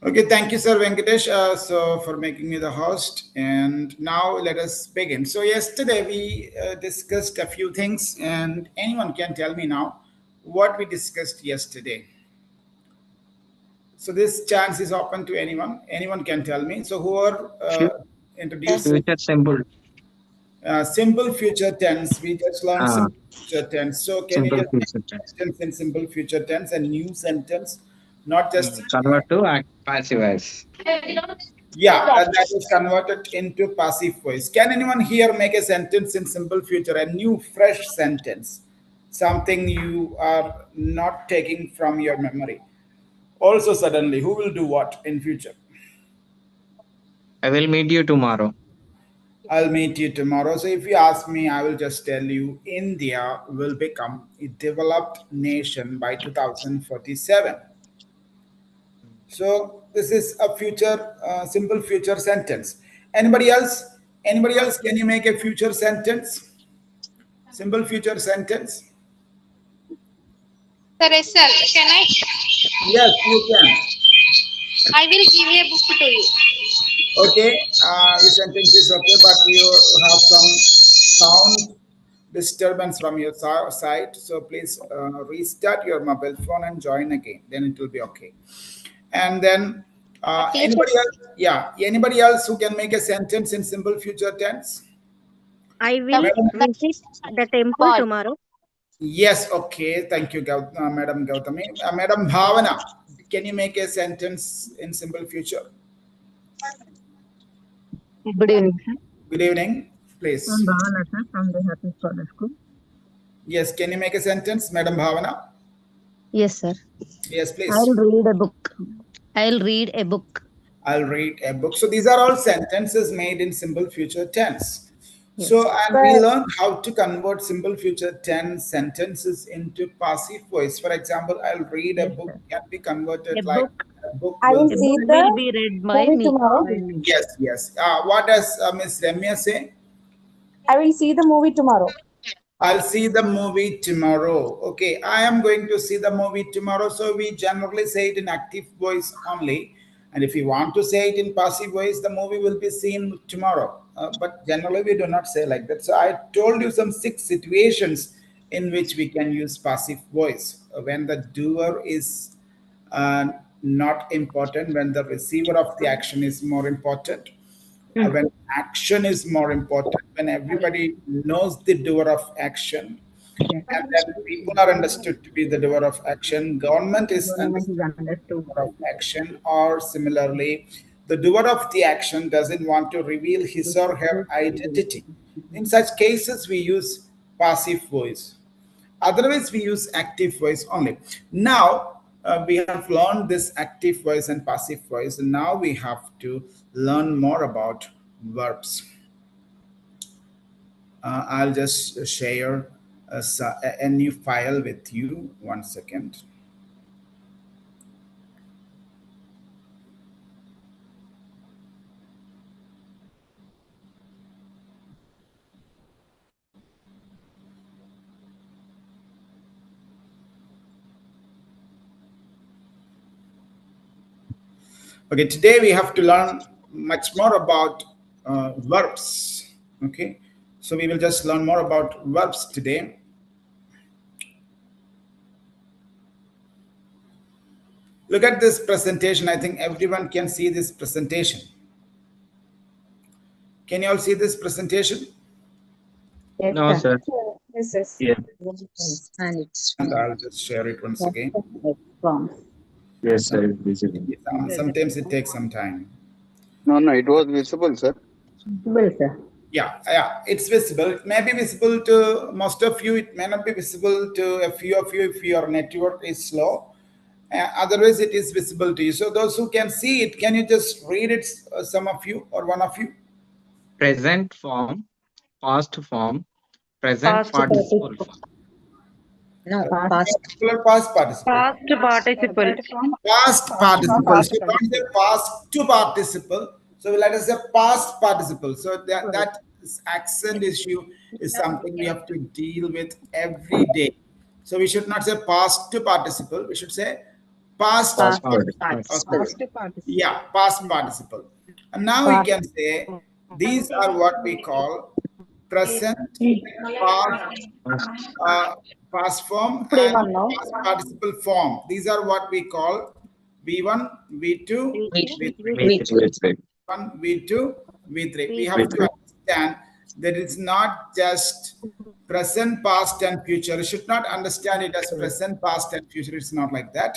Okay, thank you, Sir Venkatesh, for making me the host. And now let us begin. So yesterday we discussed a few things, and anyone can tell me now what we discussed yesterday. So this chance is open to anyone. Anyone can tell me. So whoever Fu- introduced Future simple. simple future tense, we just learned Ah, simple future tense. So can you simple just make future a tense. sentence in simple future tense, a new sentence, not just Convert to passive voice. yeah, that is converted into passive voice. Can anyone here make a sentence in simple future, a new, fresh sentence, something you are not taking from your memory? Also, suddenly, who will do what in future? I will meet you tomorrow. I'll meet you tomorrow. So, if you ask me, I will just tell you India will become a developed nation by 2047. So, this is a future, simple future sentence. Anybody else? Anybody else? Can you make a future sentence? Simple future sentence? Sir, SL, can I? Yes, you can. I will give a book to you. Okay, your sentence is okay, but you have some sound disturbance from your side. So please restart your mobile phone and join again. Then it will be okay. And then Teacher, anybody else? Yeah, anybody else who can make a sentence in simple future tense? I will Madam? visit the temple call. tomorrow. Yes, okay. Thank you, Madam Gautami. Madam Bhavana, can you make a sentence in simple future? Good evening, sir. Good evening, I'm please. Bhavana, sir, from the Happy Father School. Yes, can you make a sentence, Madam Bhavana? Yes, sir. Yes, I'll please. read a book. I'll read a book. I'll read a book. So these are all sentences made in simple future tense. Yes. So, and we learn how to convert simple future tense sentences into passive voice. For example, I'll read a Yes, book sir. can be converted A like book. a book I will will A be. see book will the be read by movie me. tomorrow. By me. Yes, yes. What does Miss Remya say? I will see the movie tomorrow. I'll see the movie tomorrow. Okay, I am going to see the movie tomorrow. So we generally say it in active voice only. And if you want to say it in passive voice, the movie will be seen tomorrow. But generally, we do not say like that. So I told you some 6 situations in which we can use passive voice. When the doer is uh, not important, when the receiver of the action is more important, when action is more important, when everybody knows the doer of action, and then people are understood to be the doer of action, government is Government is understood to be understood. the doer of action, or similarly, the doer of the action doesn't want to reveal his or her identity. In such cases, we use passive voice. Otherwise, we use active voice only. Now, we have learned this active voice and passive voice, and now we have to learn more about verbs. I'll just share a new file with you. 1 second. Okay, today we have to learn much more about verbs. Okay, so we will just learn more about verbs today. Look at this presentation. I think everyone can see this presentation. Can you all see this presentation? Yes, No, sir. sir. Yes, yes. Yeah. And it's And I'll just share it once again. from. Yes, Some, sir. Visible. sometimes it takes some time. No, no, it was visible, sir. Well, sir. Yeah, it's visible. It may be visible to most of you. It may not be visible to a few of you if your network is slow. Otherwise, it is visible to you. So those who can see it, can you just read it, some of you or one of you? Present form, past form, present Past participle form. No, past past. Particular past participle. participle. Past participle. So Past not the past to participle. So let us say past participle. So that accent issue is something we have to deal with every day. So we should not say past to participle. We should say past. Past Okay. participle. Yeah, past participle. And now we can say these are what we call present, past, Past uh, past form ఇప్పుడు and ఏమన్నావు past participle form. These are what we call V1, V2, V3. with with. V1, V2, V3. We have With to understand that it's not just present, past, and future. You should not understand it as present, past, and future. It's not like that.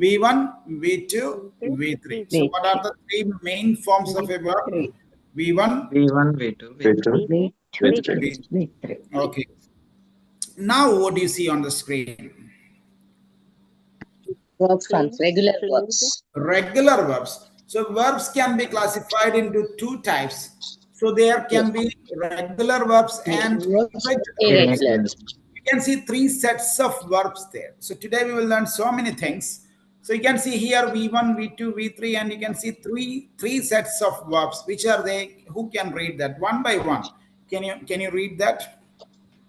V1, V2, V3. So, what are the three main forms of a verb? V1, V1, V2, V3. V3. Okay. Now, what do you see on the screen? Verb forms, regular verbs. Regular verbs. So verbs can be classified into two types. So there can be regular verbs and irregular. Irregular. You can see three sets of verbs there. So today we will learn so many things. So you can see here V1, V2, V3, and you can see three sets of verbs. Which are they? Who can read that one by one? Can you read that?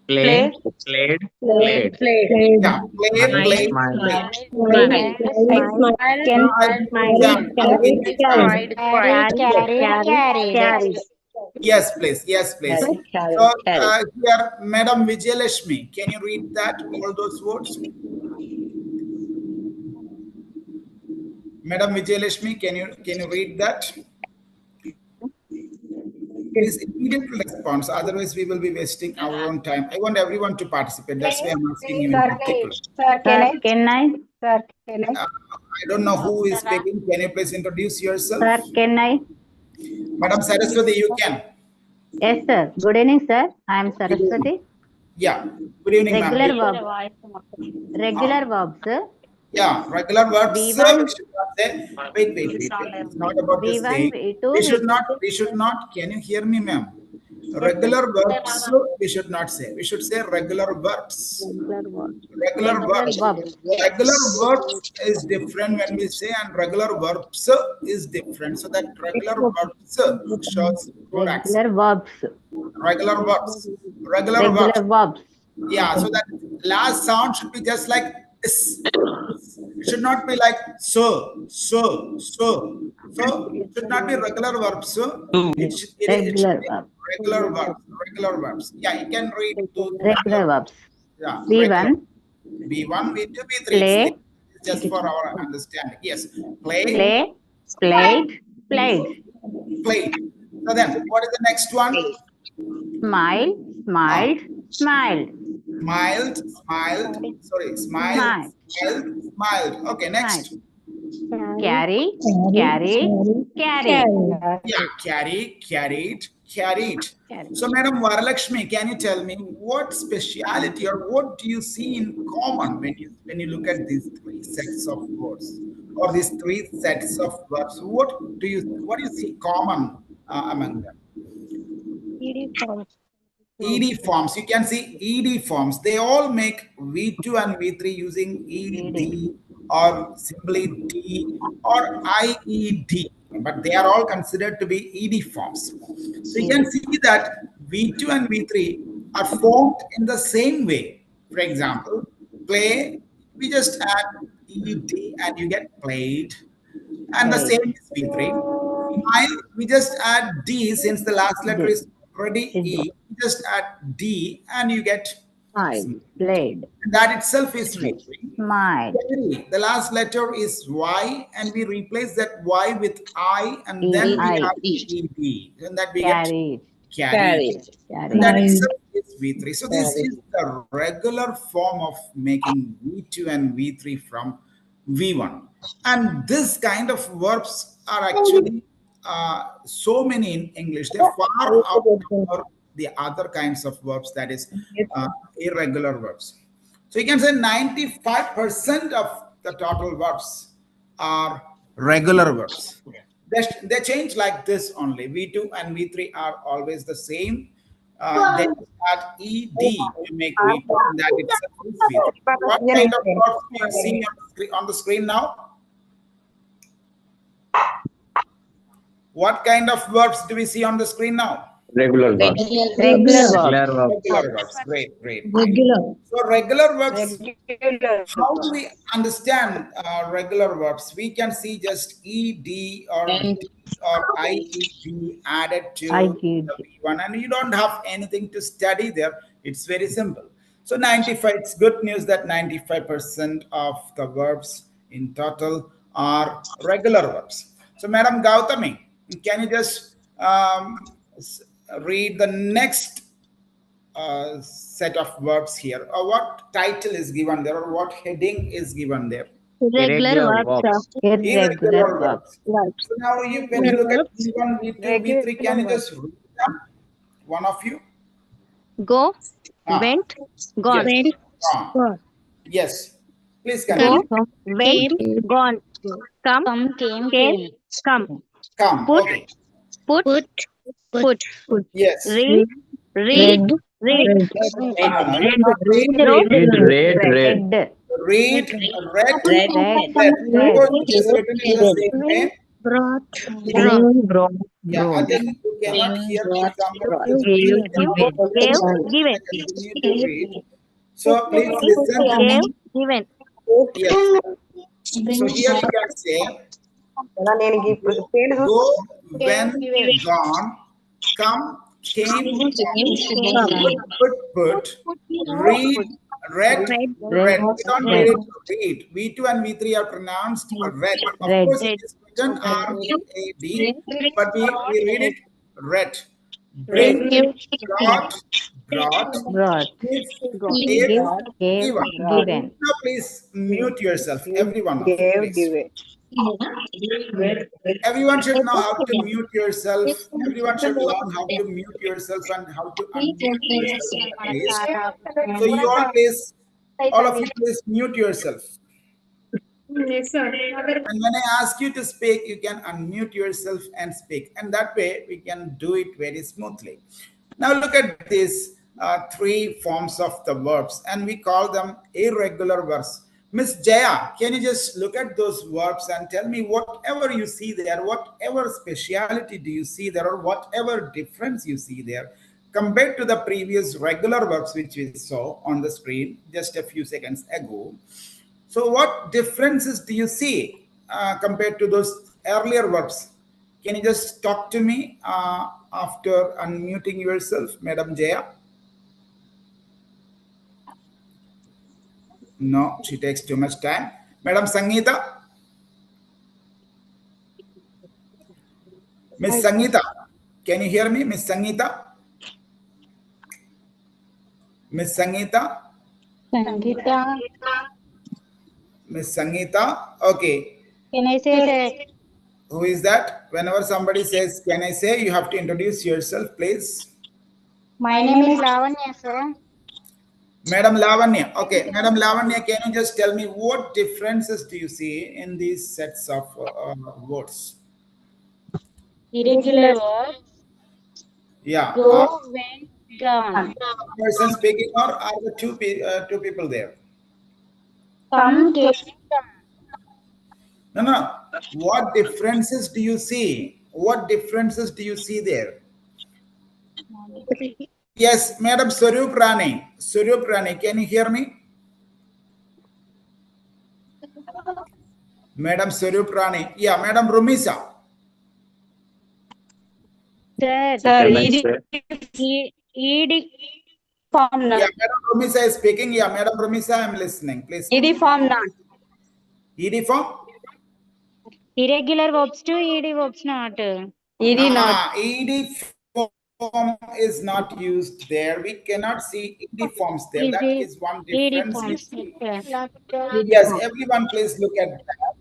Play, played, played. Yeah, play, Smile, play, smile, play. Smile. Can Can carried, Carried. Yes, please. Yes, please. Carried, So carried. here, Madam Vijayalashmi, can you read that all those words? Madam Vijayalashmi, can you read that? Please immediately response. Otherwise, we will be wasting our own time. I want everyone to participate. That's why I'm asking you in particular. Sir, Can I? Sir, can I? I don't know who is speaking. Can you please introduce yourself? Sir, can I? Madam Saraswati, you can. Yes, sir. Good evening, sir. I am Saraswati. Yeah. Good evening, ma'am. Regular verbs. Regular verbs. Yeah, regular verbs. We V1, should not say. Wait. It's not about the V1, saying. V2, We should V3. not. We should not. Can you hear me, ma'am? Yes, sir. Regular verbs. We should not say. We should say regular verbs. Regular verbs. Regular verbs. Regular verbs is different when we say, and regular verbs is different. So that regular verbs shows good accent. Regular verbs. Regular verbs. Regular Regular verbs. verbs. Yeah, so that last sound should be just like is. It should not be like so. So it should not be regular verbs. So it should Regular be verbs. regular verbs. Regular verbs. Yeah, you can read to Regular verbs. yeah. Regular. V1, V1, V2, V3. play, It's just for our understanding. Yes. Play, play, played, played. played. So then, what is the next one? Smile, smiled, smiled. Smiled, smiled. Sorry, smiled, smiled. Okay, next. Carry, carried, carried. Yeah, carried. So, Madam Varalakshmi, can you tell me what speciality or what do you see in common when you look at these three sets of words or these three sets of verbs? What do you see common among them? ED forms. You can see ED forms. They all make V2 and V3 using ED or simply D or IED, but they are all considered to be ED forms. So you can see that V2 and V3 are formed in the same way. For example, play, we just add ED and you get played, and the same is V3. Smile, we just add D since the last letter is already E. You just add D and you get Smile. Played. that itself is V3. Smile. Carry, the last letter is Y and we replace that Y with I and then we I. add ED. And that we get Carried. carried. Carried. And that itself is V3. So this is the regular form of making V2 and V3 from V1. And this kind of verbs are actually so many in English. They far outnumber the other kinds of verbs, that is irregular verbs. So you can say 95% of the total verbs are regular verbs. They change like this only. V2 and V3 are always the same. They start ED to make V2, and that itself is V3. What kind of verbs do you see on the screen now? What kind of verbs do we see on the screen now? Regular verbs. Regular verbs. Regular verbs. Regular verbs. Great, great, great. So regular verbs, how do we understand regular verbs? We can see just ed or d or ied added to IED. the v1, and you don't have anything to study there. It's very simple. So 95, it's good news that 95% of the verbs in total are regular verbs. So Madam Gautami, can you just read the next set of verbs here, or what title is given there, or what heading is given there? Irregular verbs. Irregular verbs. So now when you look at V1, V2, V3, can you just read them? One of you? Go, Ah, went, gone. yes. Gone. Yes. Please continue. Go, went, gone. Come, came, come. Come. Put, Okay. put. Yes. Read, read. No, no. Read, read. Red. Read, read, Red. read. Both it is written in the same way. Brought. Yeah, again, you cannot hear me from brought. the Given. continue to read. So please listen to me. Given. Yes. So here we can say go, when, gone, come, came, put, read, read, read. We don't read it read. V2 and V3 are pronounced red. Of Red. course, it is written R-E-A-D, but we read it red. Bring, brought, Brought. give, Gave. given. Given. Now please mute yourself, everyone of you, please. Everyone should know how to mute yourself. Everyone should learn how to mute yourself and how to unmute yourself, please. So you all please, all of you please mute yourself. Yes, sir. And when I ask you to speak, you can unmute yourself and speak. And that way we can do it very smoothly. Now look at these three forms of the verbs, and we call them irregular verbs. Miss Jaya, can you just look at those verbs and tell me whatever you see there, whatever speciality do you see there, or whatever difference you see there compared to the previous regular verbs which we saw on the screen just a few seconds ago. So what differences do you see compared to those earlier verbs? Can you just talk to me after unmuting yourself, Madam Jaya? No, she takes too much time. Madam Sangeeta? Miss Sangeeta, can you hear me, Miss Sangeeta? Miss Sangeeta? Sangeeta. Miss Sangeeta? Okay. Can I say Who is that? Whenever somebody says, can I say, you have to introduce yourself, please. my name is Lavanya, sir. Madam Lavanya. Okay, Madam Lavanya, can you just tell me what differences do you see in these sets of words? Irregular verbs. Yeah. Go, went, gone. Person speaking, or are the two people there? Come, came. No, no. What differences do you see? What differences do you see there? Yes, Madam Swarup Rani. Swarup Rani, can you hear me? Madam Swarup Rani. Yeah, Madam Rumisa. Sir, ED form Yeah, not. Madam Rumisa is speaking. Yeah, Madam Rumisa, I'm listening. Please. ED form not. ED form? Irregular verbs to ED verbs not. ED not. ED form is not used there. We cannot see ED forms there. That is one ED difference we forms. see. Yes, Yes, everyone please look at that.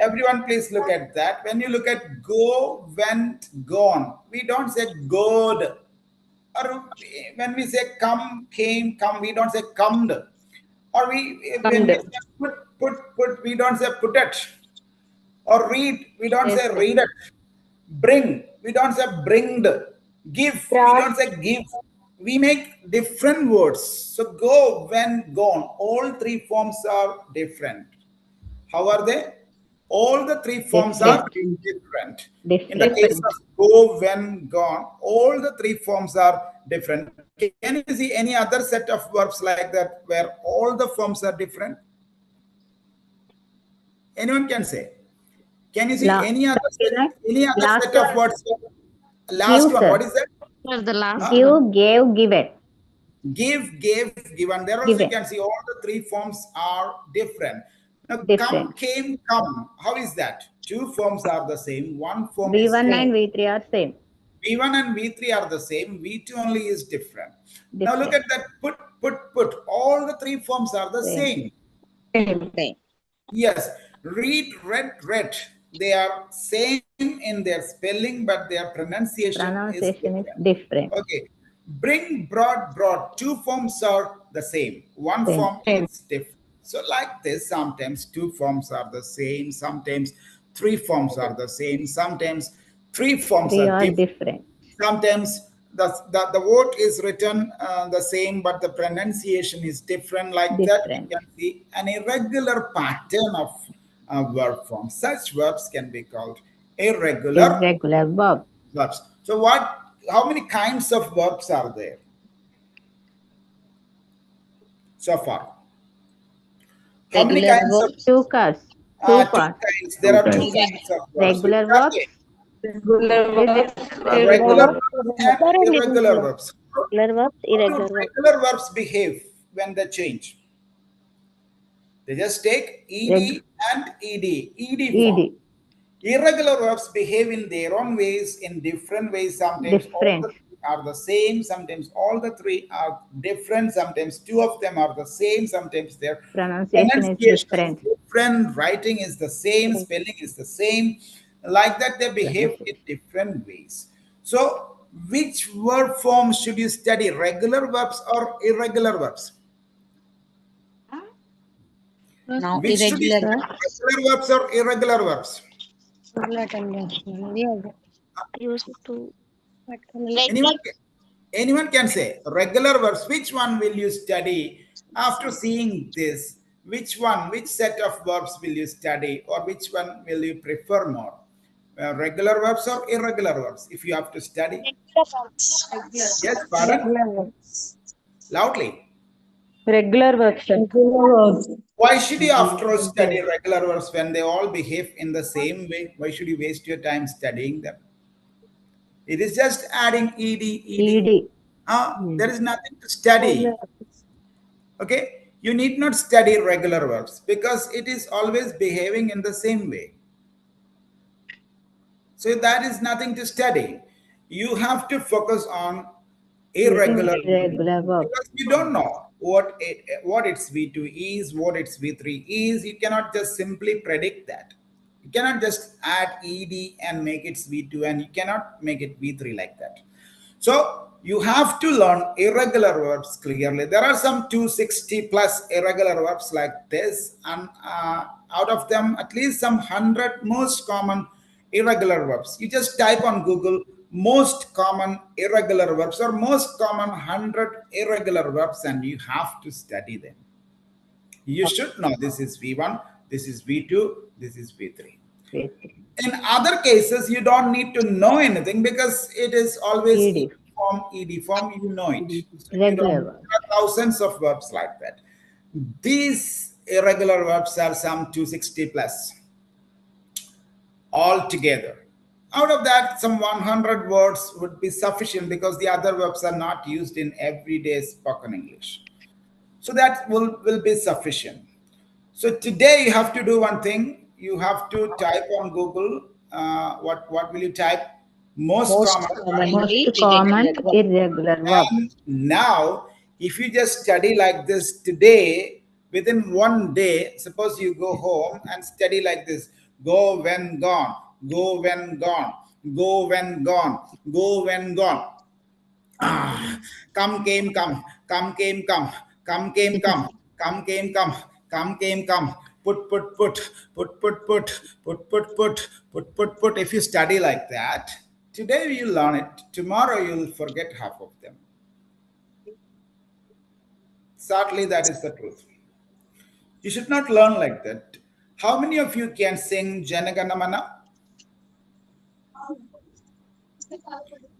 Everyone, please look at that. When you look at go, went, gone, we don't say good. Or when we say come, came, come, we don't say comed. Or when we say put, we don't say put it. Or read, we don't Yes, say sir. read it. Bring, we don't say bringed. Give, we don't say give. We make different words. So go, when, gone, all three forms are different. How are they? All the three forms are Different. different. In the case Different. of go, when, gone, all the three forms are different. Can you see any other set of verbs like that where all the forms are different? Anyone can say. Can you see La any other last set of one. words? Give, Last one, what sir. is that? Sir, the last Huh? one. Give, gave, given. Give, gave, given. There also you Given. can see all the three forms are different. Now, come, Different. came, come. How is that? Two forms are the same. One form is V1 different. and V3 are same. V1 and V3 are the same. V2 only is different. Now look Different. at that. Put. All the three forms are the Same. same. Same. Yes. Read, read. They are same in their spelling, but their pronunciation is Pronunciation is different. different. Okay. Bring, brought. Two forms are the same. One Same. form is different. So like this, sometimes two forms are the same. Sometimes three forms are the same. Sometimes three forms Three are are different. different. Sometimes the word is written the same, but the pronunciation is different. Like that, we Different. can see an irregular pattern of verb forms. Such verbs can be called irregular Irregular verb. verbs. So what? How many kinds of verbs are there so far? How many Regular kinds of verbs. Two cars. Two two parts. kinds? There are two Irregular. kinds of verbs. Which Regular are verbs. they? Regular Irregular. verbs and Sir, only irregular verbs. regular verbs, How do irregular verbs. regular verbs behave when they change? They just take Reg- ed and ed form. ED. Irregular verbs behave in their own ways, in different ways. Sometimes all the Different. three are the same, sometimes all the three are different, sometimes two of them are the same, sometimes their Pronunciation is pronunciation is different. different, writing is the same, spelling is the same. Like that, they behave in Pronunciation. different ways. So, which verb form should you study? Regular verbs or irregular verbs? Now Which should you irregular study? verbs. Regular verbs or irregular verbs? Used to Anyone, regular. anyone can say regular verbs. Which one will you study after seeing this? Which one, which set of verbs will you study, or which one will you prefer more? Regular verbs or irregular verbs? If you have to study, Regular verbs. yes, pardon, loudly. Regular verbs. Sir. Why should you, after all, study regular verbs when they all behave in the same way? Why should you waste your time studying them? It is just adding ed. ED. There is nothing to study. Okay, you need not study regular verbs because it is always behaving in the same way. So that is nothing to study. You have to focus on irregular verbs Irregular verb. because you don't know what its V2 is, what its V3 is. You cannot just simply predict that. You cannot just add ed and make it V2, and you cannot make it V3 like that. So you have to learn irregular verbs clearly. There are some 260 plus irregular verbs like this, and out of them, at least some 100 most common irregular verbs. You just type on Google most common irregular verbs or most common 100 irregular verbs, and you have to study them. You should know this is V1, this is V2, this is V3. In other cases, you don't need to know anything because it is always ED. ed form, you know it. So you don't, Regular there verb. are thousands of verbs like that. These irregular verbs are some 260 plus altogether. Out of that, some 100 words would be sufficient because the other verbs are not used in everyday spoken English. So that will be sufficient. So today you have to do one thing. You have to type on Google. What will you type? Most Most common. commonly Most common irregular verbs. irregular verb. And now, if you just study like this today, within one day, suppose you go home and study like this. Go when gone. Go when gone. Go when gone. Go when gone. Ah, come came come. Come came come. Come came come. Come came come. Come came come. Put. If you study like that, today you learn it. Tomorrow you'll forget half of them. Sadly, that is the truth. You should not learn like that. How many of you can sing Janaganamana?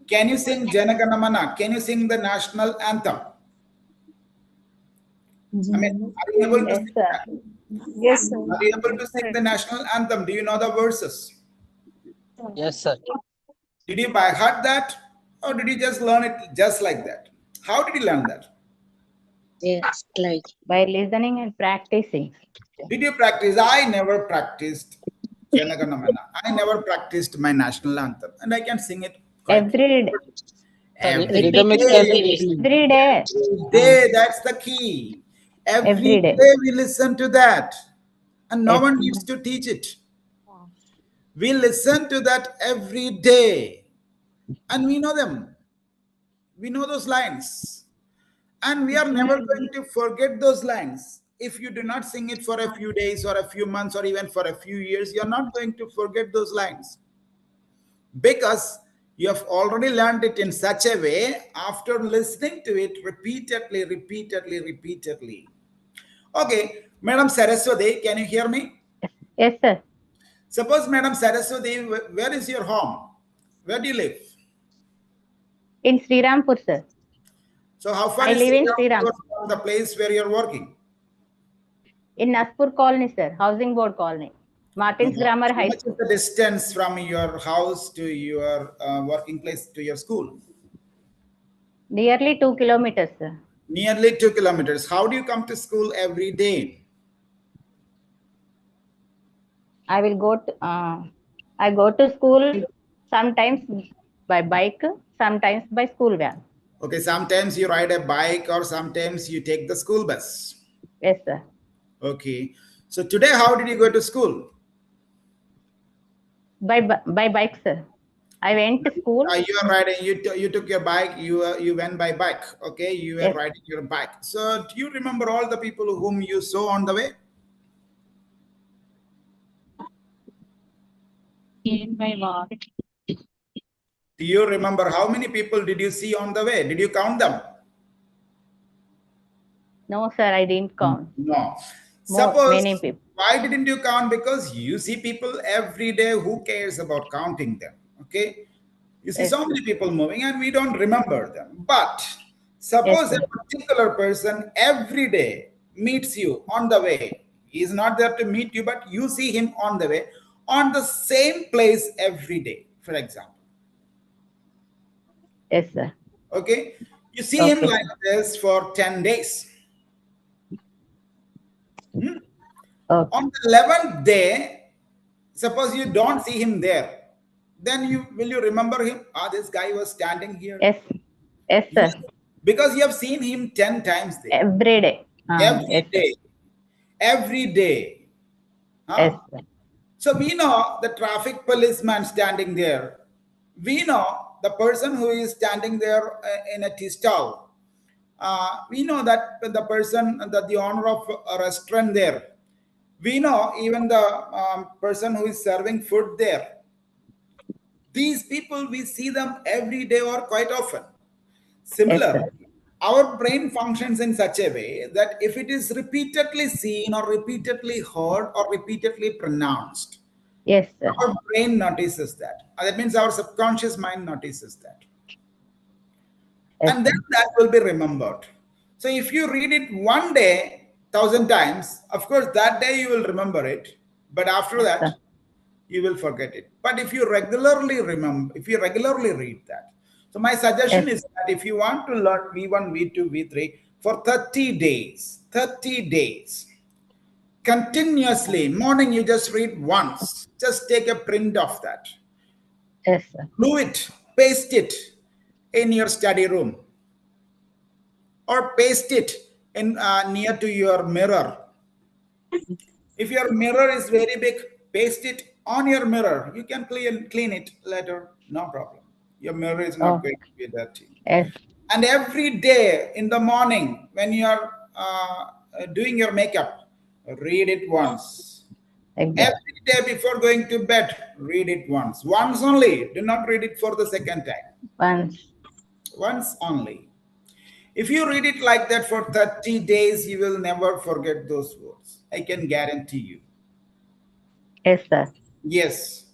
Can you sing Janaganamana? Can you sing the national anthem? I mean, are you able to Yes, sing sir. that? Yes, sir. Are you able to sing the national anthem? Do you know the verses? Yes, sir. Did you by heart that? Or did you just learn it just like that? How did you learn that? Yes, like By listening and practicing. Did you practice? I never practiced Janaganamana. I never practiced my national anthem. And I can sing it quite Every day. every Rhythmic day. capability. Every day. Every day, that's the key. Every Every day. day we listen to that. And no Yes. one needs to teach it. We listen to that every day. And we know them. We know those lines. And we are never going to forget those lines. If you do not sing it for a few days or a few months or even for a few years, you're not going to forget those lines. Because you have already learned it in such a way after listening to it repeatedly. Okay, Madam Saraswati, can you hear me? Yes, sir. Suppose, Madam Saraswati, where is your home? Where do you live? In Srirampur, sir. So, how far I is live in Srirampur Srirampur. from the place where you're working? In Naspur Colony, sir. Housing Board Colony. No, Martins how Grammar High much is School. the distance from your house to your working place to your school? Nearly 2 kilometers, sir. Nearly 2 kilometers. How do you come to school every day? I will go to I go to school sometimes by bike, sometimes by school van. Okay, sometimes you ride a bike or sometimes you take the school bus. Yes, sir. Okay. So today, how did you go to school? By bike, sir. I went to school. You are riding. You took your bike. You went by bike. Okay, you were Yes. riding your bike. So do you remember all the people whom you saw on the way? Do you remember how many people did you see on the way? Did you count them? No, sir, I didn't count. No. More Suppose, many people. why didn't you count? Because you see people every day. Who cares about counting them? Okay. You see Yes, so many people moving and we don't remember them. But yes, suppose a sir. particular person every day meets you on the way. He is not there to meet you, but you see him on the way on the same place every day, for example. Yes, sir. Okay. You see him Okay, like sir. this for 10 days. Hmm? Okay. On the 11th day, suppose you don't see him there, then you remember him? Ah, this guy was standing here. Yes. Yes, sir. Yes, because you have seen him 10 times there. Every day. Every Yes, sir. day. Every day. Yes, Huh? sir. So we know the traffic policeman standing there. We know the person who is standing there in a tea stall. We know that the person, that the owner of a restaurant there. We know even the person who is serving food there. These people, we see them every day or quite often. Yes, Similar, sir. our brain functions in such a way that if it is repeatedly seen or repeatedly heard or repeatedly pronounced, Yes, sir. our brain notices that. That means our subconscious mind notices that. Yes, And then sir. that will be remembered. So if you read it one day, 1,000 times, of course, that day you will remember it. But after Yes, that, sir. you will forget it. But if you regularly remember, if you regularly read that, so my suggestion Yes. is that if you want to learn V1, V2, V3 for 30 days, continuously, morning you just read once, just take a print of that, Yes, sir. glue it, paste it in your study room, or paste it in near to your mirror. If your mirror is very big, paste it on your mirror. You can clean it later, no problem. Your mirror is not Oh, going to be dirty. yes. And every day in the morning when you are doing your makeup, read it once. Like that. Every day before going to bed, read it once. Once only. Do not read it for the second time. Once. Once only. If you read it like that for 30 days, you will never forget those words. I can guarantee you. Yes, sir. Yes.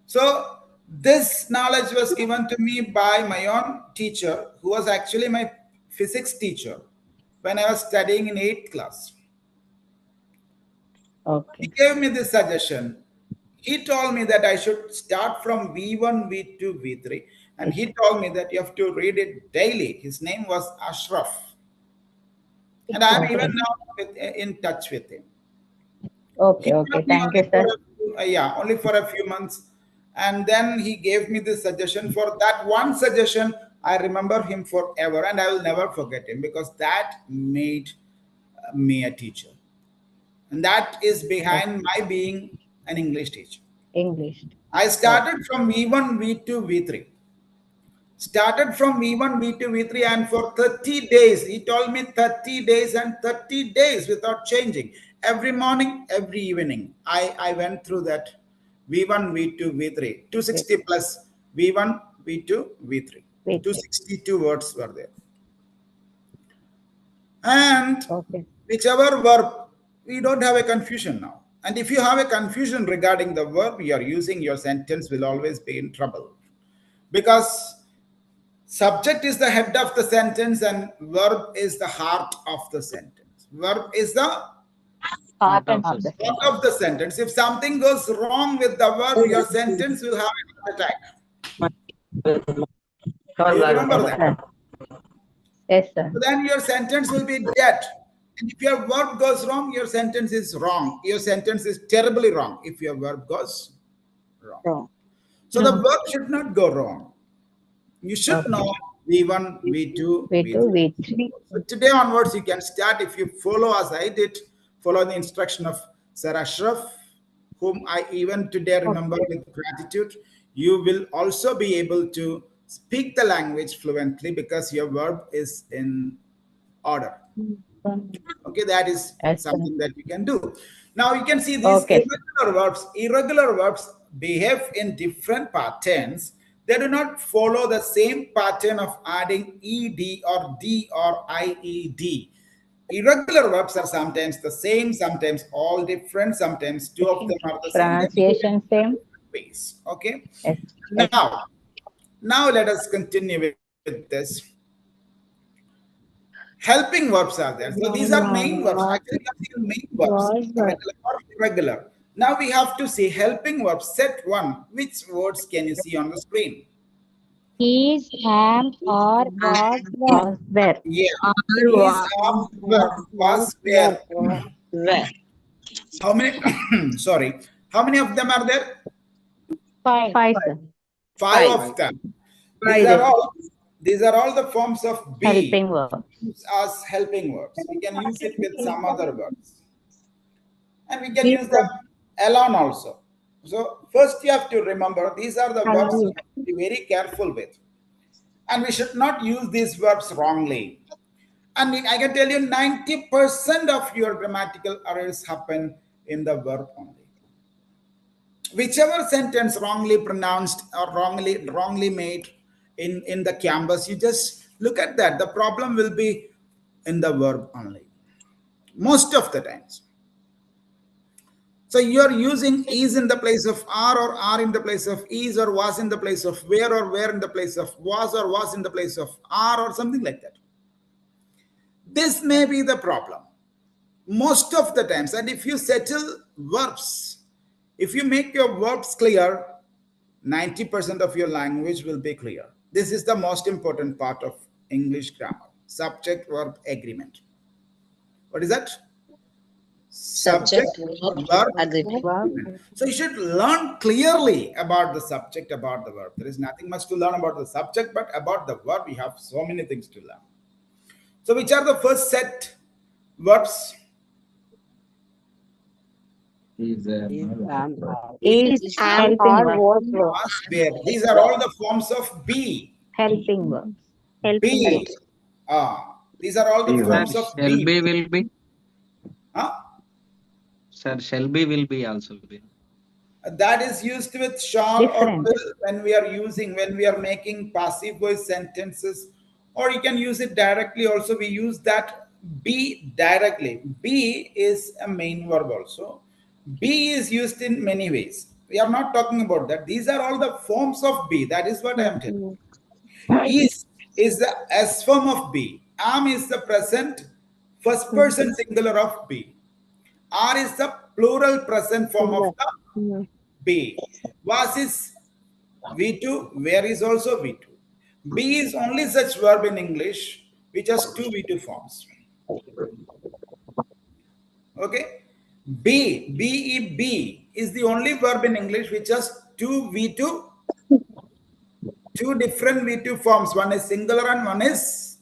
So, this knowledge was given to me by my own teacher, who was actually my physics teacher when I was studying in 8th class. He Okay. gave me this suggestion. He told me that I should start from V1, V2, V3, and he told me that you have to read it daily. His name was Ashraf, and I am even Okay. now in touch with him. He Okay. Okay. taught me Thank only you, for sir. yeah, only for a few months, and then he gave me this suggestion. For that one suggestion, I remember him forever, and I will never forget him because that made me a teacher, and that is Yes. behind my being an English teacher. English. I Oh, started from V1, V2, V3. Started from V1, V2, V3, and for 30 days, he told me 30 days and 30 days without changing. Every morning, every evening, I went through that V1, V2, V3, wait. 260 plus V1, V2, V3. Wait. Wait. 262 words were there. And Okay. whichever verb, we don't have a confusion now. And if you have a confusion regarding the verb you are using, your sentence will always be in trouble. Because subject is the head of the sentence and verb is the heart of the sentence. Verb is the Heart Out of of the this. heart sentence. of the sentence. If something goes wrong with the verb, your sentence will have a heart attack. Do you remember Yes, that? sir. Yes, sir. So then your sentence will be dead. And if your verb goes wrong, your sentence is wrong. Your sentence is terribly wrong if your verb goes wrong. Wrong. So the verb should not go wrong. You should Okay. know V1, V2, V2, V3. V3. So today onwards, you can start if you follow as I did, follow the instruction of Sir Ashraf, whom I even today remember with gratitude. You will also be able to speak the language fluently because your verb is in order. Okay, that is Yes, sir. something that you can do. Now you can see these Okay, sir. irregular verbs. Irregular verbs behave in different patterns. They do not follow the same pattern of adding ed or d or ied. Irregular verbs are sometimes the same, sometimes all different, sometimes two of them are the same. They behave in Pronunciation same. different ways. Okay. Yes. Yes. Now let us continue with this. Helping verbs are there. So these are main verbs. Actually, we have seen main verbs, regular or irregular. Now we have to see helping verbs. Set one. Which words can you see on the screen? Is, am, or, was, were. Was there. Yeah. Are Is, are, were, was, where. where? How many? Sorry. How many of them are there? Five. Five, sir. Five Five. of them. These are all. These are all the forms of be. Helping verb. As helping verbs. We can use it with some other verbs. And we can use them alone also. So first you have to remember these are the verbs you have to be very careful with. And we should not use these verbs wrongly. And I can tell you 90% of your grammatical errors happen in the verb only. Whichever sentence wrongly pronounced or wrongly made in the campus, you just look at that. The problem will be in the verb only. Most of the times. So you are using is in the place of are or are in the place of is or was in the place of where or where in the place of was or was in the place of are or something like that. This may be the problem most of the times. And if you settle verbs, if you make your verbs clear, 90% of your language will be clear. This is the most important part of English grammar. Subject verb agreement. What is that? Subject verb agreement. agreement. So you should learn clearly about the subject, about the verb. There is nothing much to learn about the subject, but about the verb, we have so many things to learn. So which are the first set verbs? Is am Is Is helping or verb. was verb. Was, were. These are all the forms of be. Helping verbs. Be. These are all the Sir, forms of shall be. be will be. Huh? Sir, shall be will be also be. That is used with shall or Different. will when we are making passive voice sentences, or you can use it directly also. We use that be directly. Be is a main verb also. Be is used in many ways. We are not talking about that. These are all the forms of be. That is what I am telling. Is the S form of be. Am is the present first person singular of be. Are is the plural present form of the be. Was is V2, where is also V2. Be is only such verb in English which has two V2 forms. Okay? Be is the only verb in English which has two V2, two different V2 forms. One is singular and one is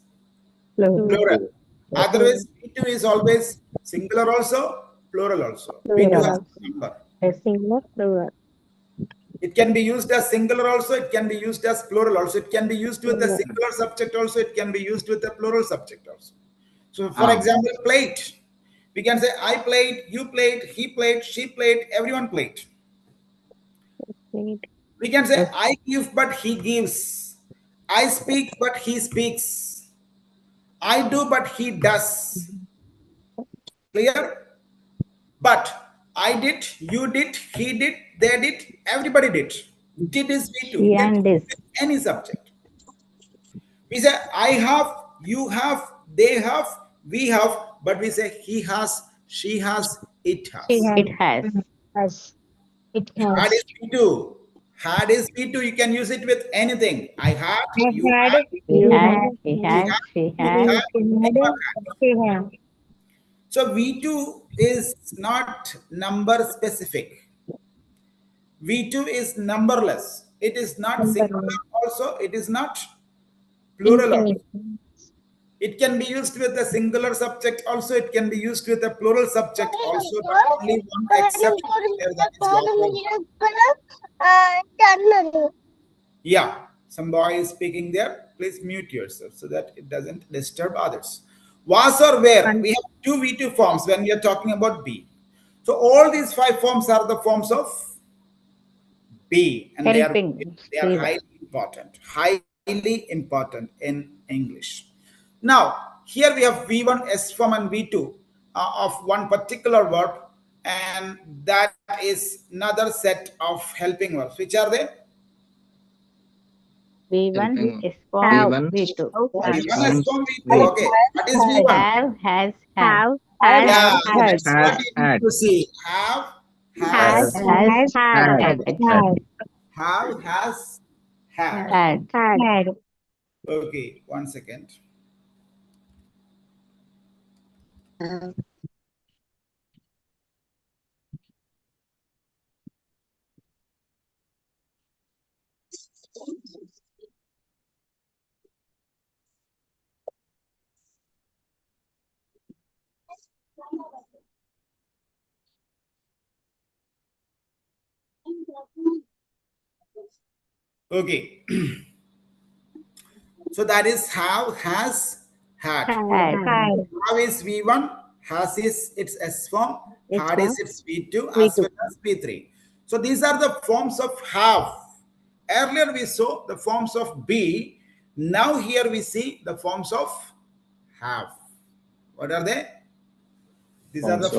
plural. Otherwise, V2 is always singular also, plural also. V2 has a number. Singular, plural. It can be used as singular also, it can be used as plural also. It can be used with a singular subject also, it can be used with a plural subject also. So, for example, plate. We can say, I played, you played, he played, she played, everyone played. We can say, I give, but he gives. I speak, but he speaks. I do, but he does. Clear? But I did, you did, he did, they did, everybody did. Did is V2. She We can and use is. any subject. We say I have, you have, they have, we have, but we say he has, she has, it has. It has. Has. It Had has. is V2. Had is V2. You can use it with anything. I had, I you had. had, He You had, had. he he has, had, she it has. had, anyone had. She had. So V2 is not number specific. V2 is numberless. It is not singular also. It is not plural also. Infinite. It can be used with a singular subject also. It can be used with a plural subject also. But only one exception is there, that is was or. Yeah, some boy is speaking there. Please mute yourself so that it doesn't disturb others. Was or where? We have two V2 forms when we are talking about be. So all these five forms are the forms of be, and Helping. they are highly important in English. Now, here we have V1, S form, and V2 of one particular verb, and that is another set of helping verbs. Which are they? V1 Helping. is form, V1 V2. V1, S response form, V2. V. Okay, what is V1? Have, has, had. Have. Yeah, Has. Had. that's what you need Had. to see. Have, Has. has, Has, Had. had. Had. have, has, had. Had. Had. Okay, 1 second. Okay. So that is have, has, had. Had. Had. Have is V1, has is its S form, S had form. is its V2 as V2. well as V3. So these are the forms of have. Earlier we saw the forms of be. Now here we see the forms of have. What are they? These are the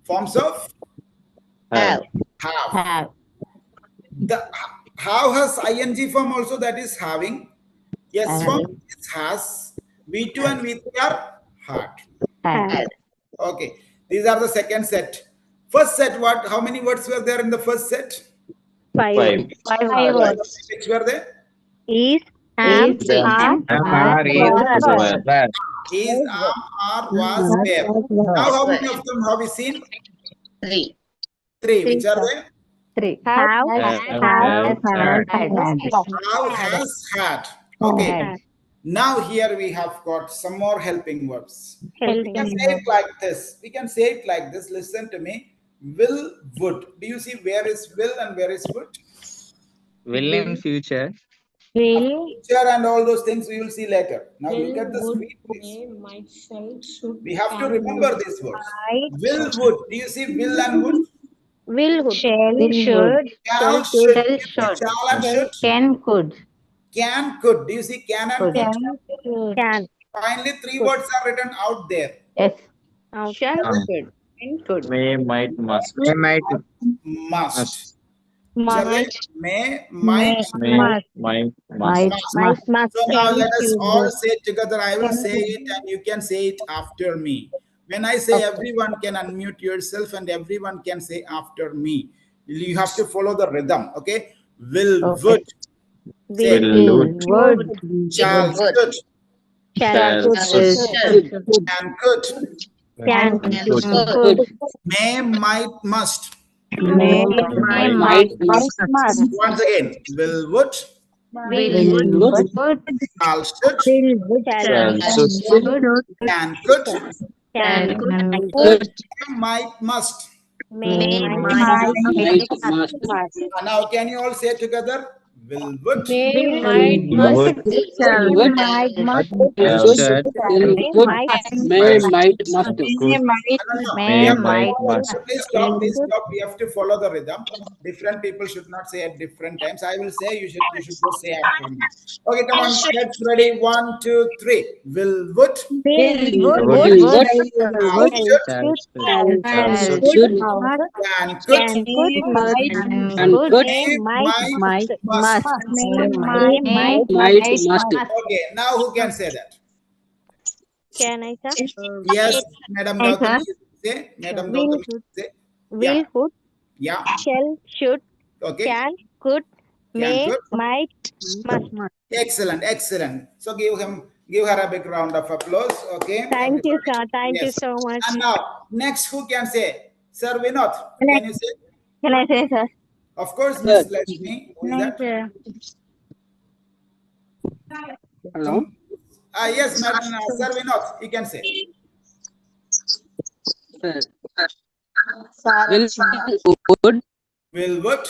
forms of Have. have. Have. The have has ing form also, that is having. S form Having. is has. V2 and V3 are had. Had. Had. Okay, these are the second set. First set, what? How many words were there in the first set? 5 words. 5 5 words. words. Which were they? Is. Am. Is, Are. am, Are is Was. were. Is, are, was, were. Now, how many of them have we seen? Three. Three. Which are they? 3. Have. Has, Have had. Have, has, had. Okay. Had. Now here we have got some more helping verbs. We Helping can say it verb. like this. We can say it like this. Listen to me. Will, would. Do you see where is will and where is would? Will in future. Will, Future and all those things we will see later. Now look Will, at the would, screen, please. may, might, shall, should, We have to can, remember would. these words. might, Will, would. Do you see will and would? Will, would. shall, should, Shall, should, should. Do you see should. shall and should? Can, could. Can, could. Do you see can and Could. could? can, can, Finally, three Could. words are written out there. Yes. out, Shall, Um, should. And could. May, might, must. May, might, Must. must, Shall I? May, might, may, must, might, Might, must. must. must, So now can, let us should, all say it together. I will say it and you can say it after me. When I say, everyone can unmute yourself and everyone can say after me. You have to follow the rhythm. Okay. Will, Okay. would. Say, Will, Would. shall, would. should, shall, shall, should, can, could, can, could, could, may, might, must. may, might, must, Once again, will, would, Will, would. shall, should, shall, should, can, could, can, Could. might, must. may, Might. must, And now can you all say it together? Will, would, May, might, must. would, shall, must, shall, should, may, might, and could, No. may, Yeah, might, must. please stop. Please stop. We have to follow the rhythm. Different people should not say at different times. I will say you should just say after me. Okay, come on. Let's ready. 1, 2, 3. Will, would, Would, shall, should, shall, should, can, could, may, might, must. Okay, now who can say that? Can I, sir? Yes, Madam Yes, Gautami. sir. Say, Madam Will, Gautami. Say. will, would, Yeah. shall, should, Okay. can, could, may, could. might, must. Excellent, excellent. So give her a big round of applause. Okay. Thank you, everybody. sir. Thank you Yes. so much. And now, next, who can say? Sir Vinod, can you say? Can I say, sir? Of course, Miss Lakshmi. Who is that? Hello. Yes, Madam Sir Vinod, you can say. Will, would, Will, would.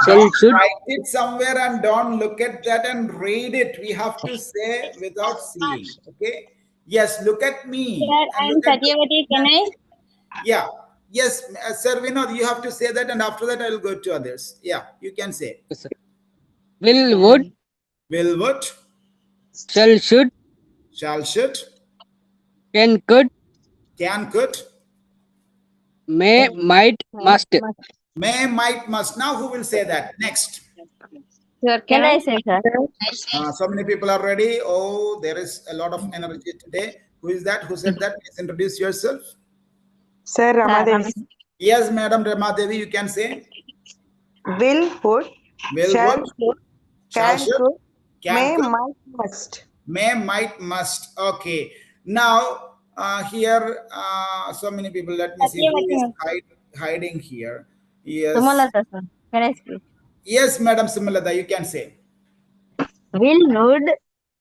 shall, should, Write it somewhere and don't look at that and read it. We have to say without seeing. Okay. Yes, look at me. Sir, and I'm look at Satyavati. Can I? Yeah. Yes, Sir Vinod, you have to say that, and after that, I will go to others. Yeah, you can say. will, would, Will, would, shall, should, shall, should, can, could, could, may, might, must. may, might, must. Now, who will say that? Next. Sir, can I say, sir? So many people are ready. Oh, there is a lot of energy today. Who is that? Who said that? Please introduce yourself. Sir Ramadevi. Yes, Madam Ramadevi, you can say. Will, would, Will, shall, would, should, shall, can, should, could, can, may, could, might, must. may, might, must. Okay. Now, here, so many people. Let me see who is hiding here. Yes. Sumalata, sir. Can I speak? Yes, Madam Simulada, you can say. Will, would, Will,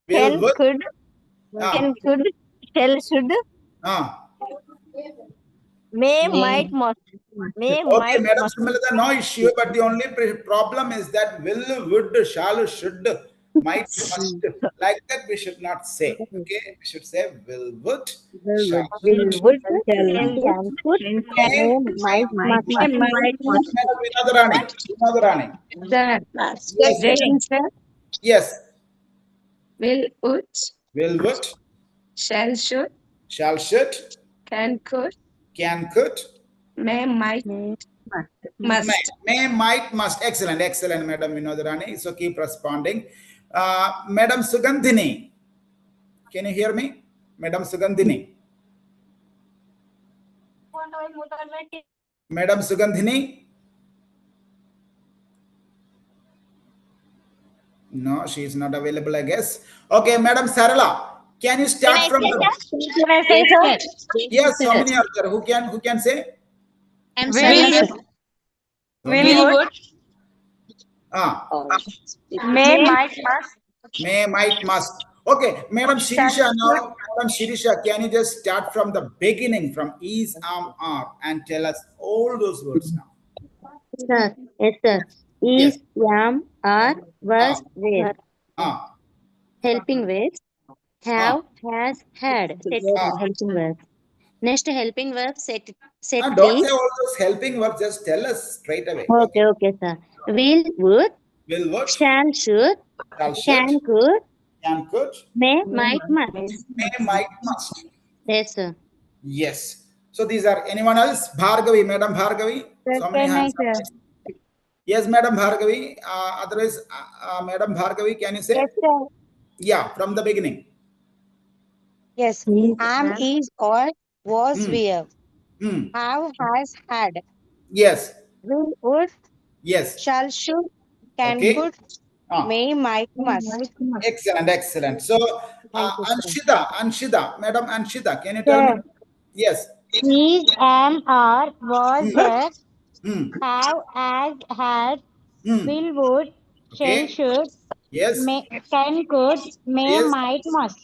can, would, could, shall, should, may, might, must. May, Okay, might, Madam must. Simulada, no issue, but the only problem is that will, would, shall, should, might, must. Like that, we should not say. Okay, we should say will, would, shall, Will, should, would, can, could, may, might, must. Another running. Sir, Yes, will, would, will, would, shall, should, shall, should, can, could, may, may, might, must. may, might, must. Excellent, excellent, Madam Vinodarani. So keep responding. Madam Sugandhini, can you hear me? Madam Sugandhini. Madam Sugandhini? No, she is not available, I guess. Okay, Madam Sarala, can you start from the... Can I say, sir? Yes, how many are there? Who can say? Will, would, Ah, may, might, must. may, might, must. Okay, Madam Shirisha, now Madam Shirisha, can you just start from the beginning, from is, am, are, and tell us all those words now? Sir, yes, sir. Yes. Is, am, are, was, Ah, were. ah, Helping verbs. ah, Have, has, had. Set ah. helping verbs. Next helping verb set Don't three. say all those helping verbs. Just tell us straight away. Okay. Okay, okay, sir. Will, would, Will, would, shall, should, shall, should, can, could, can, could, may, might, must. may, might, must. Yes, sir. Yes. So these are anyone else? Bhargavi, Madam Bhargavi. So many Can I, hands sir? up. Yes, Madam Bhargavi. Otherwise, Madam Bhargavi, can you say? Yes, sir. Yeah, from the beginning. Yes. Am, is, or, was, Hmm. were. Hmm. Have, has, had. Yes. Will, would, Yes. shall, should, can, Okay. could, Ah. may, might, must. Excellent, excellent. So, Thank you, sir. Anshida, Madam Anshida, can you tell me? Sir. Yes. Is, am, are, was, Hmm. were, Hmm. have, as, had, Hmm. will, would, shall, Okay. should, Yes. may, can, could, may, Yes. might, must.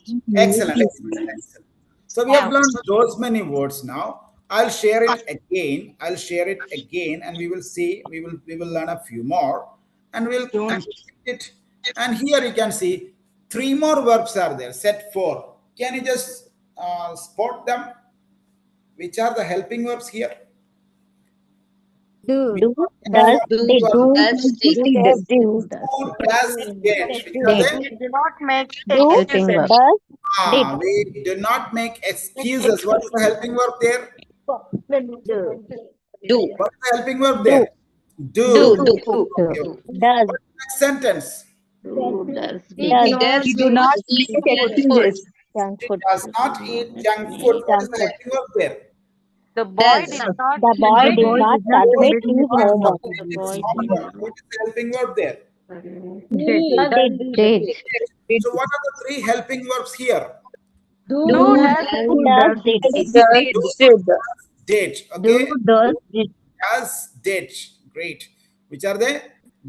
Excellent, excellent, excellent. So we have learned those many words now. I'll share it again. I'll share it again, and we will see. We will learn a few more, and we'll complete it. And here you can see three more verbs are there. Set four. Can you just spot them? Which are the helping verbs here? Do, Do, Yes, does, what did. verbs? do, Who does did? Which are they? Do not make Do, helping verb. does, did. We do not make excuses. What is the helping verb there? Do, What is the helping verb Do, there? Do. do, Okay, okay. does, What is the next sentence? do, does, does. do not make excuses. Junk It food. does not eat junk food. What is Junk the food. helping verb there? The boy did not The boy did not submit his Not homework. complete its homework. What is the helping verb there? did, So what are the three helping verbs here? Do, does, did. Do, does, did. Okay. do, does, did, Does, did. Great. Which are they?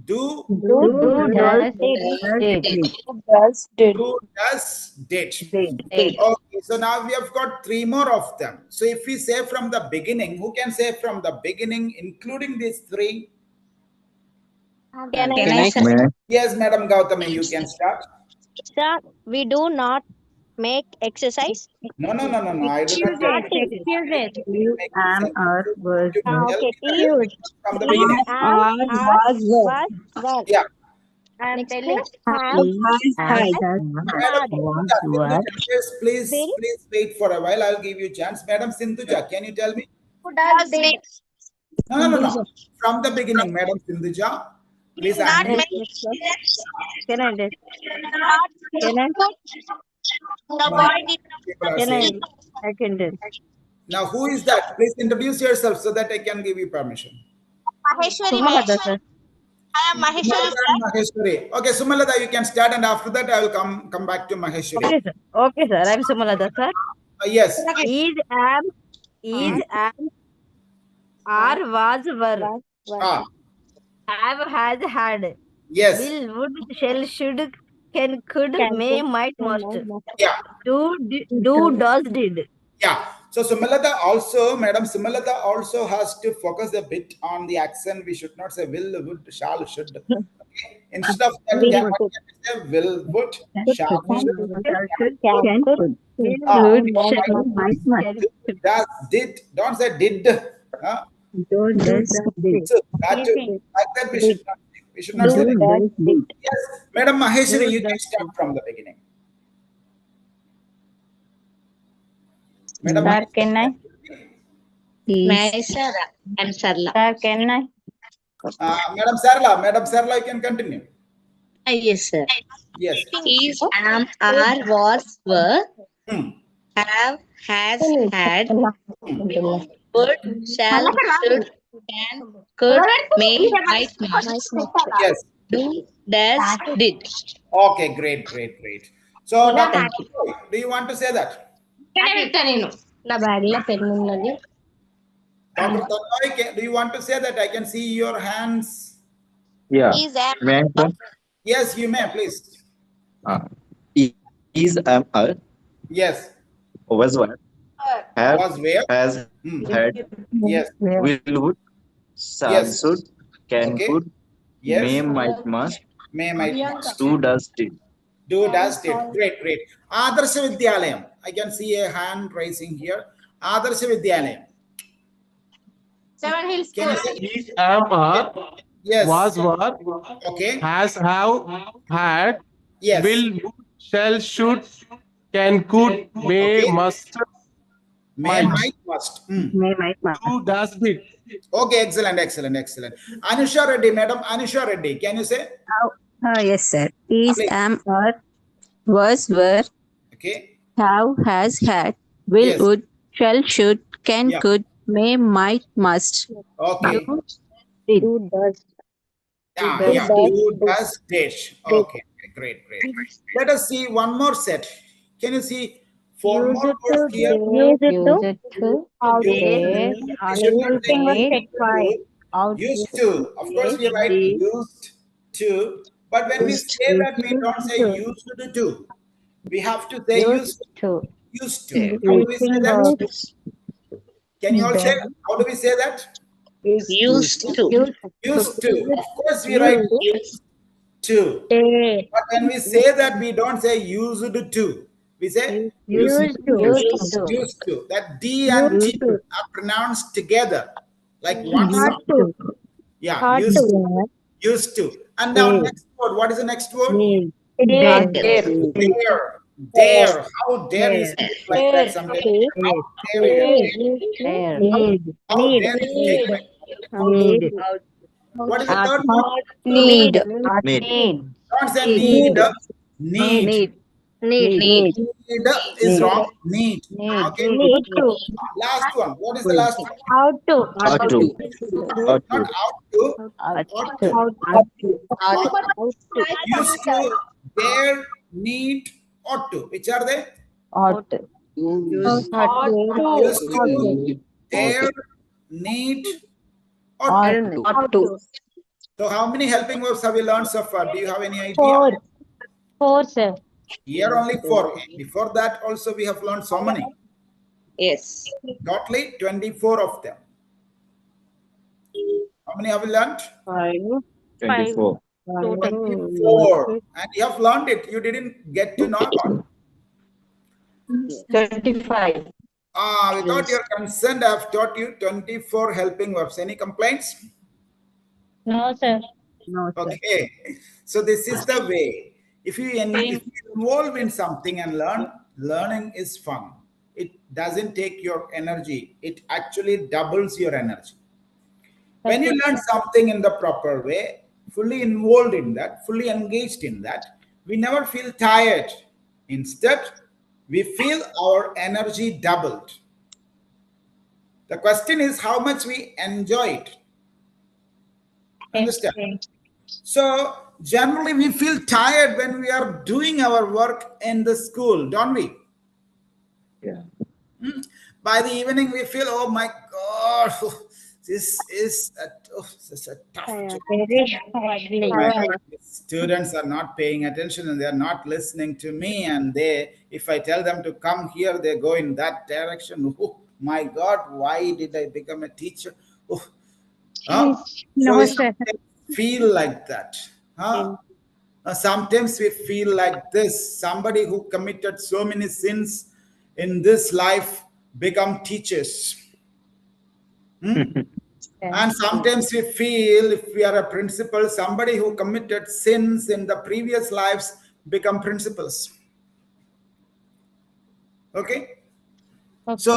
Do, do, does, did, do, does, did. did. Okay, so now we have got three more of them. So if we say from the beginning, who can say from the beginning, including these three? Can I? Can I? May Yes, Madam Gautami, you can start. Sir, we do not make exercise. No, no, no, no, no. I do not Excuses. make Am, are, was, tell Okay. me the helping verbs from the beginning. Am, was, were. Yeah. I am Next telling. have, has, Madam was, Sindhuja, were. please will, wait for a while. I'll give you a chance. Madam Sindhuja, can you tell me? Does, did. No, no, no, no. From the beginning, Madam Sindhuja, please unmute. Can I did? can I? No, people are Can I? saying. I can do. Now, who is that? Please introduce yourself so that I can give you permission. Sumalada, sir. Sumalada and Maheshwari. Okay, Sumalada, you can start, and after that, I will come back to Maheshwari. Okay, sir. Okay, sir. I'm Sumalada, sir. Yes. Is, am, are, was, were. Ah, Have, has, had. yes. Will, would, shall, should, can, could, may, might, must. Yeah. Do, does, did. Yeah. So Sumalada also, Madam Sumalada also has to focus a bit on the accent. We should not say will, would, shall, should. Okay. Instead of that, we can say will, would, shall, should. Can, could. Ah, Shall, might, must. does, did. Don't say did. Huh? So that like that we should not say. We should not say that. Yes, Madam Maheshwari, you can start from the beginning. Madam Sir, Maheshwari, can I? I'm Sarla. Sir, can I? Madam Sarla, you can continue. Yes, sir. Yes. Is, am, are, was, were. Hmm. Have, has, had. Would, shall, should, can, could, may, might, must. Yes. Do, does, did. Okay, great. So, Dr. Tannoy, do you want to say that? నా bag లో pen ఉన్నది. Dr. Tannoy, do you want to say that? I can see your hands. yeah. Is, am, May I say? Yes, you may, please. Uh, is am are. Yes. Was what? Have Was where? has Hmm. had Yes. Where? will would shall Yes. should can Okay. could Yes. may might must May, might, must. do does did. Do, does, did. Great, great. Adarsh Vidyalayam. I can see a hand raising here. Adarsh Vidyalayam. Seven Hill Can you School. say? Is, am, are, Yes. was, were, Okay. has, have, had, Yes. will, would, shall, should, can, could, may, Okay. must, May, might, might, must. Hmm. May, might, must. do, does, did. Okay, excellent, excellent, excellent. Anusha Reddy, madam, Anusha Reddy, can you say? Yes, sir. Is, Please. am, are, was, were, Okay. have, has, had, will, Yes. would, shall, should, can, Yeah. could, may, might, must. Okay. Do, did. Do does. Yeah, Do yeah. does. Do, does, dish. Okay, great, great. Let us see one more set. Can you see four Use more it words to here? use it Use to it to, how Use to did, we should not say helping us used did, set five. to. out Used to, to. Of course, we write used to. But when we say that, we don't say To used to. We have to say used to. used to. the How do we say helping that? verbs. Can you all say? Then How do we say that? Used to. Used Used to. use it Of course, we write to used to. stay. But when we say that, we don't say used to. We say Used to. used to. used to. That D and Used T to. are pronounced together, like one Hard sound. to. Yeah, Hard used to. to. Used to. And now next word. What is the next word? Dare. Dare. Dare. How dare you speak like that sometimes? How dare you? There. How dare you speak like that? Need. What is the third word? Need. Need. Need. Don't say Need. need. Need. Need. Need is wrong. Need. Need. Okay. Need to. Last one. What is the last one? How to. Ought to. Ought Not to. out to. Ought Ought to. to. How to. Used to, dare, need, ought to. Which are they? Ought to. Used to, dare, need, ought to. Ought to. So how many helping verbs have you learned so far? Do you have any idea? Four, sir. Here only 4. Before that also we have learned so many. Yes. Totally 24 of them. How many have you learned? 24. 24. And you have learned it. You didn't get to know about it. 25. Without your consent, I have taught you 24 helping verbs. Any complaints? No, sir. No, sir. Okay. So this is the way. If you involve in something and learn, learning is fun. It doesn't take your energy. It actually doubles your energy. When you learn something in the proper way, fully involved in that, fully engaged in that, we never feel tired. Instead, we feel our energy doubled. The question is how much we enjoy it. Understand? So generally we feel tired when we are doing our work in the school, don't we? Yeah. By the evening we feel, oh my God, this is such a tough job. Very My God, the students are not paying attention and they are not listening to me, and they, if I tell them to come here, they go in that direction. Oh my God, why did I become a teacher? Oh, huh? No, So sir. we feel like that. Huh? Sometimes we feel like this. Somebody who committed so many sins in this life become teachers. And sometimes we feel, if we are a principal, somebody who committed sins in the previous lives become principals. Okay? So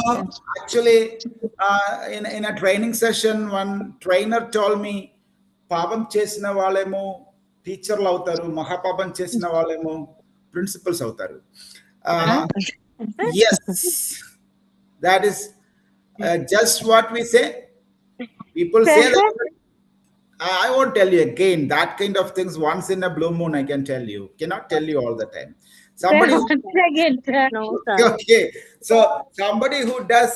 actually, in a training session, one trainer told me, "Pabam chesina valemo teacher lautaru, mahapabam chesina valemo principals autaru." Yes, that is just what we say. People say that. I won't tell you again. That kind of things once in a blue moon, I can tell you. Cannot tell you all the time. Somebody who No, sir. okay, so somebody who does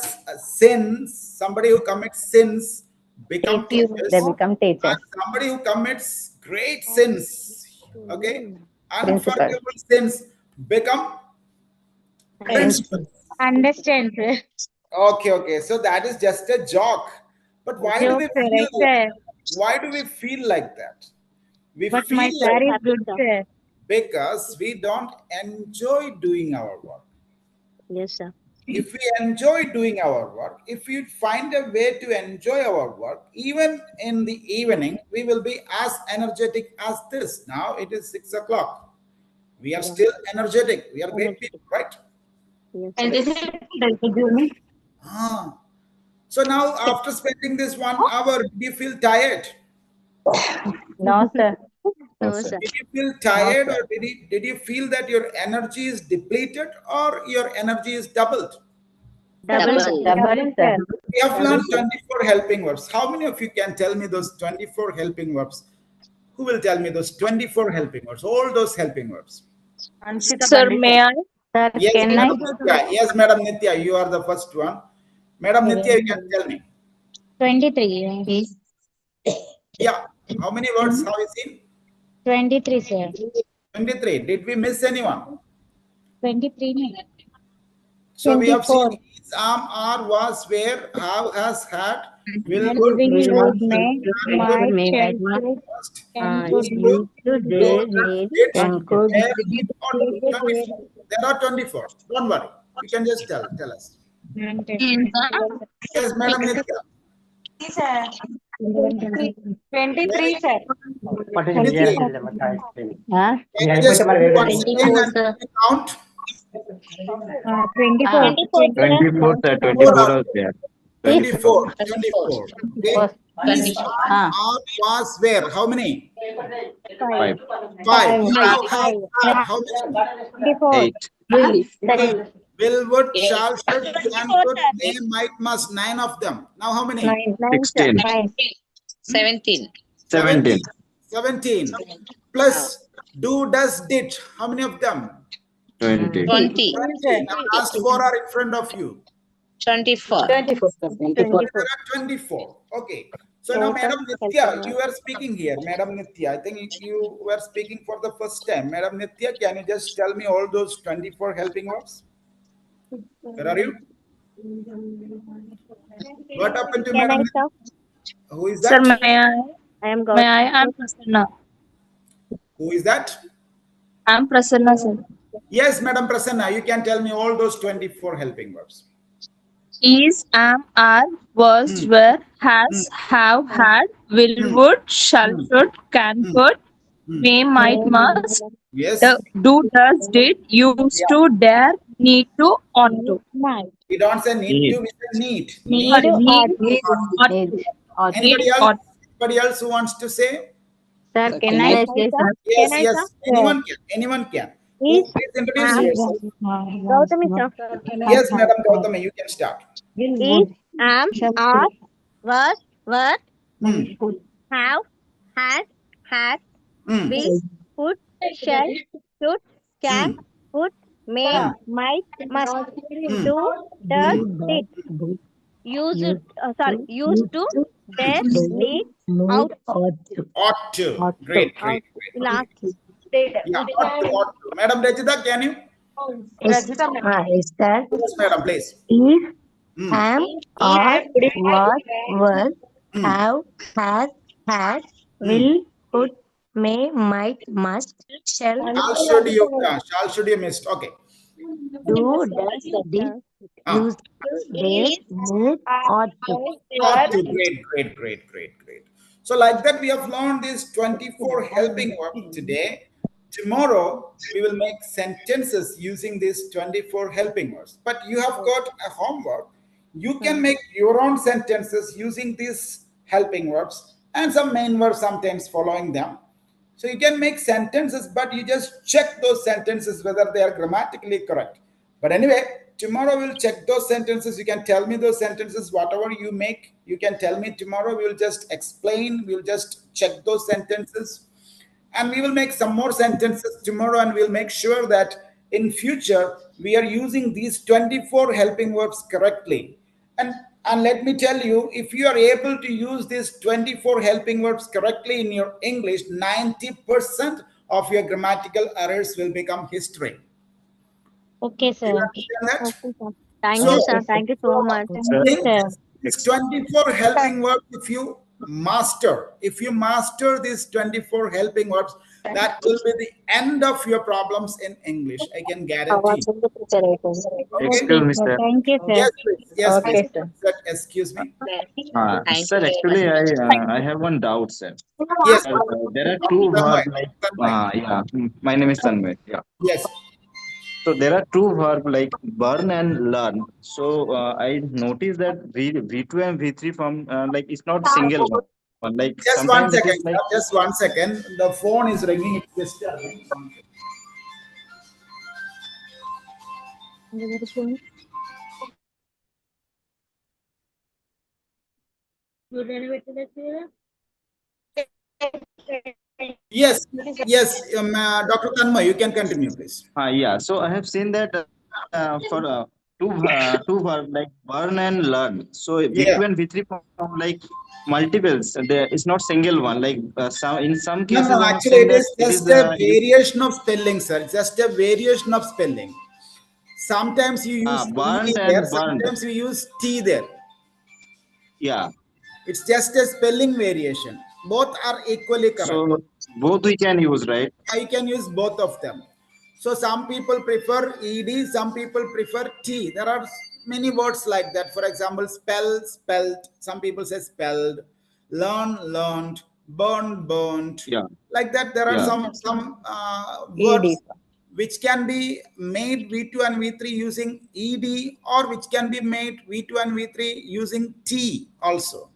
sins, somebody who commits sins become teachers, They become and teachers. somebody who commits great sins, okay, Principal. unforgivable sins become principals. Understand, sir. Okay. So that is just a joke. But why do Joke, we sir. feel? Sir. Why do we feel like that? We But feel my like sir is good, sir. because we don't enjoy doing our work. Yes, sir. If we enjoy doing our work, if we find a way to enjoy our work, even in the evening, we will be as energetic as this. Now it is 6 o'clock. We are Yeah. still energetic. We are great Energetic. people, right? Yes, And sir. this is Ah. So now, after spending this 1 hour, do you feel tired? No, sir. No, sir. Did you feel No, tired, sir. or did you feel that your energy is depleted or your energy is doubled? Double, sir. Double. Double, sir. We have Double, learned sir. 24 helping verbs. How many of you can tell me those 24 helping verbs? Who will tell me those 24 helping verbs? All those helping verbs. Anshita Sir, Pandita. may I? Sir, Yes, can I? Madam Nitya. Yes, Madam Nitya, you are the first one. Madam Nitya, you can tell me. 23. Yeah. How many words have you seen? 23, sir. 23. Did we miss anyone? 23 minutes. So we have seen 24. is, are, was, where, have, has, had, will, would, Will, shall, would, should, may, can, could, might, May, shall, must, should, must, can, could, used will. to, used to, do, dare, does, need, did, and could. may, need, ought to. 24. There are 24. Don't worry. You can just tell us. And Yes, Madam Nitya. 23, sir. 23. Huh? Can you just once again 24, and sir. count? 24. 24, sir. 4 24 out. was there. 24. 24. 24. Okay. Is, are, was, where? How many? 5. 5. 5. Have, had, had. How many? 24. 8. Good. Will, would, Yes. shall, should, can, could, may, might, must. 9 of them. Now how many? 9, 16. 9. 17. 17. 17. 17. Ah, Plus do, does, did. How many of them? 20. 20. 20. Now last 4 are in front of you. 24. 24, sir. 24. There are 24. Okay. So now, Total Madam helping Nitya, you words. are speaking here. Madam Nitya, I think you were speaking for the first time. Madam Nitya, can you just tell me all those 24 helping verbs? Where are you? What happened to Can I Madam stop? Nitya? Who is Sir, that? may I? I am May God. I? I'm Prasanna. Who is that? I'm Prasanna, sir. Yes, Madam Prasanna, you can tell me all those 24 helping verbs. Is, am, are, was, Hmm. were, Hmm. has, have, had, will, Hmm. would, shall, Hmm. should, can, Hmm. could, Hmm. may, might, must, Yes. do, does, did, used Yeah. to, dare, need to, ought to. Might. We don't say need Need. to, we say need. Need, Need. Sorry, ought. ought Need. to. Or, Need, Anybody else? ought. Anybody else who wants to say? sir, Sir, can can I? I say, sir? Yes, Can I, yes. sir? Sir. Anyone can. Anyone can. Is, Please introduce am, yourself. Gautami, sir. Yes, Madam Gautami, you can start. Is, am, are, was, were, Hmm. have, had, Hmm. will, would, shall, should, can, Hmm. would, may, Hmm. might, must, Hmm. do, does, Hmm. did, used to, dare, need, ought, Ought to. Great, ought, great, great, last, great. did. Yeah, ought to, ought to. Madam Rajita, can you? Rajita, ma'am. Yes, sir. Yes, madam, please. Is, Hmm. am, are, was, were, Hmm. have, has, had, Hmm. will, could, may, might, must, shall, Shall should you missed. Okay. do, does, did, Ah. used to, dare, need, ought to. Ought to. Great, great, great, great, great. So like that, we have learned these 24 helping verbs today. Tomorrow, we will make sentences using these 24 helping verbs. But you have got a homework. You can make your own sentences using these helping verbs and some main verbs sometimes following them. So you can make sentences, but you just check those sentences whether they are grammatically correct. But anyway, tomorrow we'll check those sentences. You can tell me those sentences, whatever you make, you can tell me tomorrow. We'll just explain, we'll just check those sentences. And we will make some more sentences tomorrow, and we'll make sure that in future we are using these 24 helping verbs correctly. And let me tell you, if you are able to use these 24 helping verbs correctly in your English, 90% of your grammatical errors will become history. Okay, Do you sir. understand that? Okay, sir. Thank So you, sir. Thank you so much. think these 24 helping verbs, if you master these 24 helping verbs, that will be the end of your problems in English. I can guarantee. Okay. Excuse me, sir. Thank you, sir. Yes, please. Yes, please. Okay, sir. Excuse me. Thank Sir, you very actually, much. I have one doubt, sir. Yes, There are two Tanmay, verbs like Tanmay. yeah. My name is Tanmay. Yeah. Yes. So there are two verbs like burn and learn. So I noticed that V2 and V3 form like it's not single one. Like sometimes it Just is one like second. Just 1 second. The phone is ringing. It's disturbing. Yes. Yes. Dr. Tanmay, you can continue, please. yeah. So I have seen that for two verbs like burn and learn. So V2 Yeah. and V3 form like multiples. There is not single one. Like some in some No, cases no, I have actually, seen it that is it is just a used variation of spelling, sir. Just a variation of spelling. Sometimes you use burnt E there, and burned. sometimes you use T there. Yeah. It's just a spelling variation. Both are equally correct. So both we can use, right? I can use both of them. So some people prefer ed, some people prefer t. There are many words like that. For example, spell, spelt. Some people say spelled, learn, learned, burn, burnt. Yeah. Like that, there are Yeah. some ED. words which can be made V2 and V3 using ed, or which can be made V2 and V3 using t also.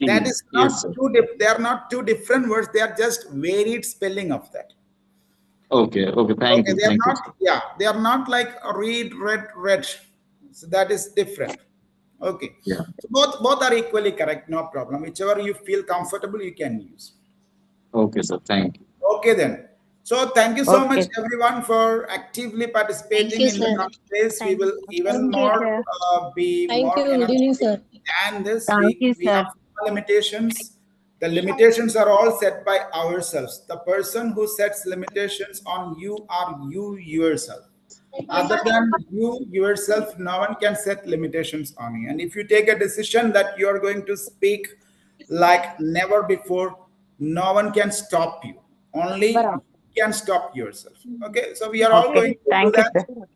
That is not Yes, sir. they are not two different words. They are just varied spelling of that. Okay. Okay. Okay, they are Thank you, not, sir. yeah, they are not like read, read, read. So that is different. Okay. Yeah. So both are equally correct, no problem. Whichever you feel comfortable, you can use. Okay, sir. Thank you. Okay then. So thank you so much Okay. everyone for actively Thank participating you, in the sir. conference. We Thank will you. even Thank you, more sir. be Thank more you. Good evening, energetic sir. than this. Thank you, We have sir. limitations. The limitations are all set by ourselves. The person who sets limitations on you are you yourself. Other than you yourself, no one can set limitations on you. And if you take a decision that you are going to speak like never before, no one can stop you. Only you can stop yourself. Okay, so we are all Okay. going to do Thank you, that. sir.